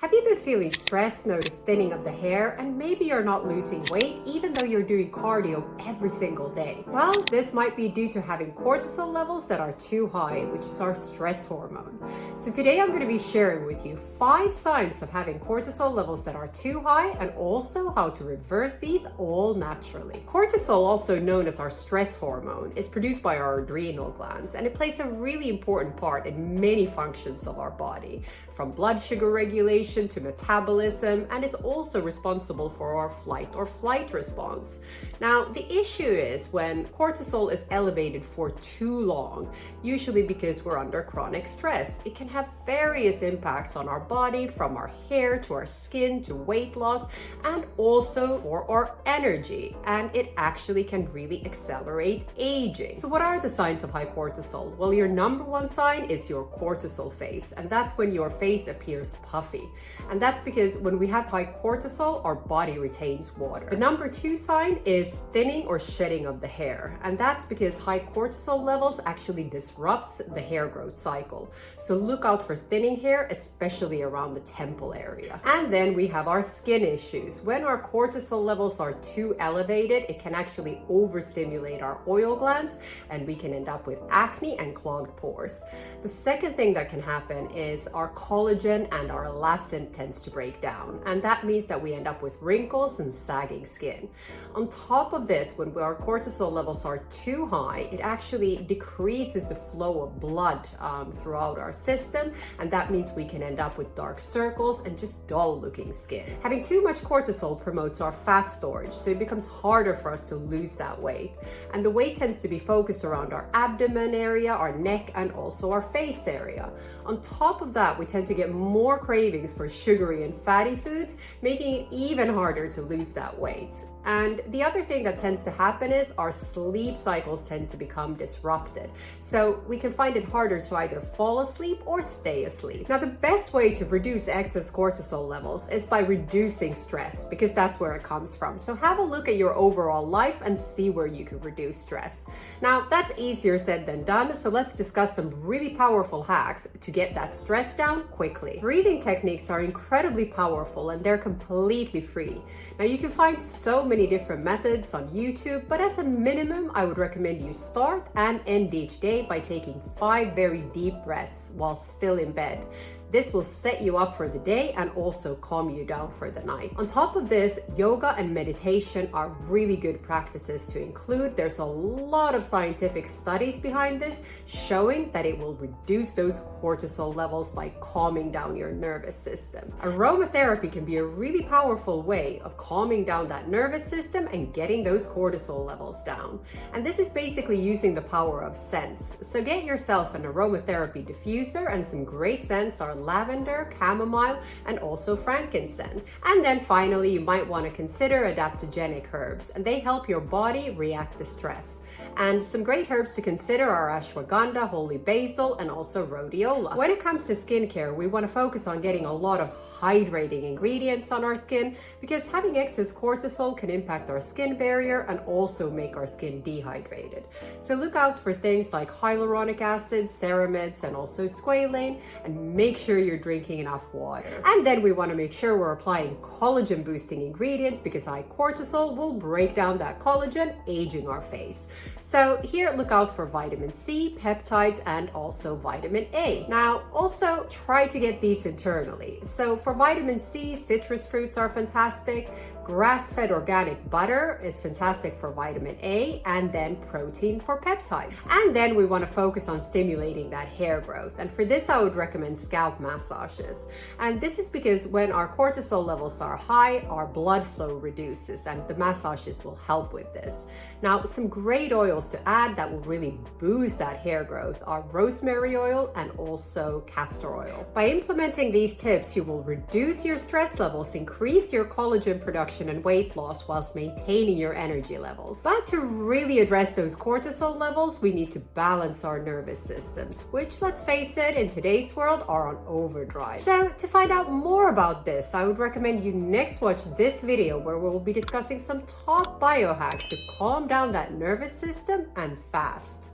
Have you been feeling stressed, notice thinning of the hair, and maybe you're not losing weight even though you're doing cardio every single day? Well, this might be due to having cortisol levels that are too high, which is our stress hormone. So today I'm going to be sharing with you 5 signs of having cortisol levels that are too high and also how to reverse these all naturally. Cortisol, also known as our stress hormone, is produced by our adrenal glands, and it plays a really important part in many functions of our body, from blood sugar regulation to metabolism, and it's also responsible for our flight response. Now, the issue is when cortisol is elevated for too long, usually because we're under chronic stress. It can have various impacts on our body, from our hair to our skin to weight loss, and also for our energy, and it actually can really accelerate aging. So what are the signs of high cortisol? Well, your number one sign is your cortisol face, and that's when your face appears puffy. And that's because when we have high cortisol, our body retains water. The number 2 sign is thinning or shedding of the hair. And that's because high cortisol levels actually disrupts the hair growth cycle. So look out for thinning hair, especially around the temple area. And then we have our skin issues. When our cortisol levels are too elevated, it can actually overstimulate our oil glands, and we can end up with acne and clogged pores. The second thing that can happen is our collagen and our elastin tends to break down, and that means that we end up with wrinkles and sagging skin. On top of this, when our cortisol levels are too high, it actually decreases the flow of blood throughout our system, and that means we can end up with dark circles and just dull looking skin. Having too much cortisol promotes our fat storage, so it becomes harder for us to lose that weight, and the weight tends to be focused around our abdomen area, our neck, and also our face area. On top of that, we tend to get more cravings for sugary and fatty foods, making it even harder to lose that weight. And the other thing that tends to happen is our sleep cycles tend to become disrupted. So we can find it harder to either fall asleep or stay asleep. Now, the best way to reduce excess cortisol levels is by reducing stress, because that's where it comes from. So have a look at your overall life and see where you can reduce stress. Now, that's easier said than done. So let's discuss some really powerful hacks to get that stress down quickly. Breathing techniques are incredibly powerful, and they're completely free. Now, you can find so many different methods on YouTube, but as a minimum, I would recommend you start and end each day by taking 5 very deep breaths while still in bed. This will set you up for the day and also calm you down for the night. On top of this, yoga and meditation are really good practices to include. There's a lot of scientific studies behind this showing that it will reduce those cortisol levels by calming down your nervous system. Aromatherapy can be a really powerful way of calming down that nervous system and getting those cortisol levels down. And this is basically using the power of scents. So get yourself an aromatherapy diffuser, and some great scents are lavender, chamomile, and also frankincense. And then finally, you might want to consider adaptogenic herbs, and they help your body react to stress. And some great herbs to consider are ashwagandha, holy basil, and also rhodiola. When it comes to skincare, we want to focus on getting a lot of hydrating ingredients on our skin, because having excess cortisol can impact our skin barrier and also make our skin dehydrated. So look out for things like hyaluronic acid, ceramides, and also squalane, and make sure you're drinking enough water. And then we want to make sure we're applying collagen boosting ingredients, because high cortisol will break down that collagen, aging our face. So here, look out for vitamin C, peptides, and also vitamin A. Now, also try to get these internally. So for vitamin C, citrus fruits are fantastic. Grass-fed organic butter is fantastic for vitamin A, and then protein for peptides. And then we want to focus on stimulating that hair growth. And for this, I would recommend scalp massages. And this is because when our cortisol levels are high, our blood flow reduces, and the massages will help with this. Now, some great oils to add that will really boost that hair growth are rosemary oil and also castor oil. By implementing these tips, you will reduce your stress levels, increase your collagen production, and weight loss whilst maintaining your energy levels. But to really address those cortisol levels, we need to balance our nervous systems, which, let's face it, in today's world are on overdrive. So to find out more about this, I would recommend you next watch this video, where we'll be discussing some top biohacks to calm down that nervous system, and fast.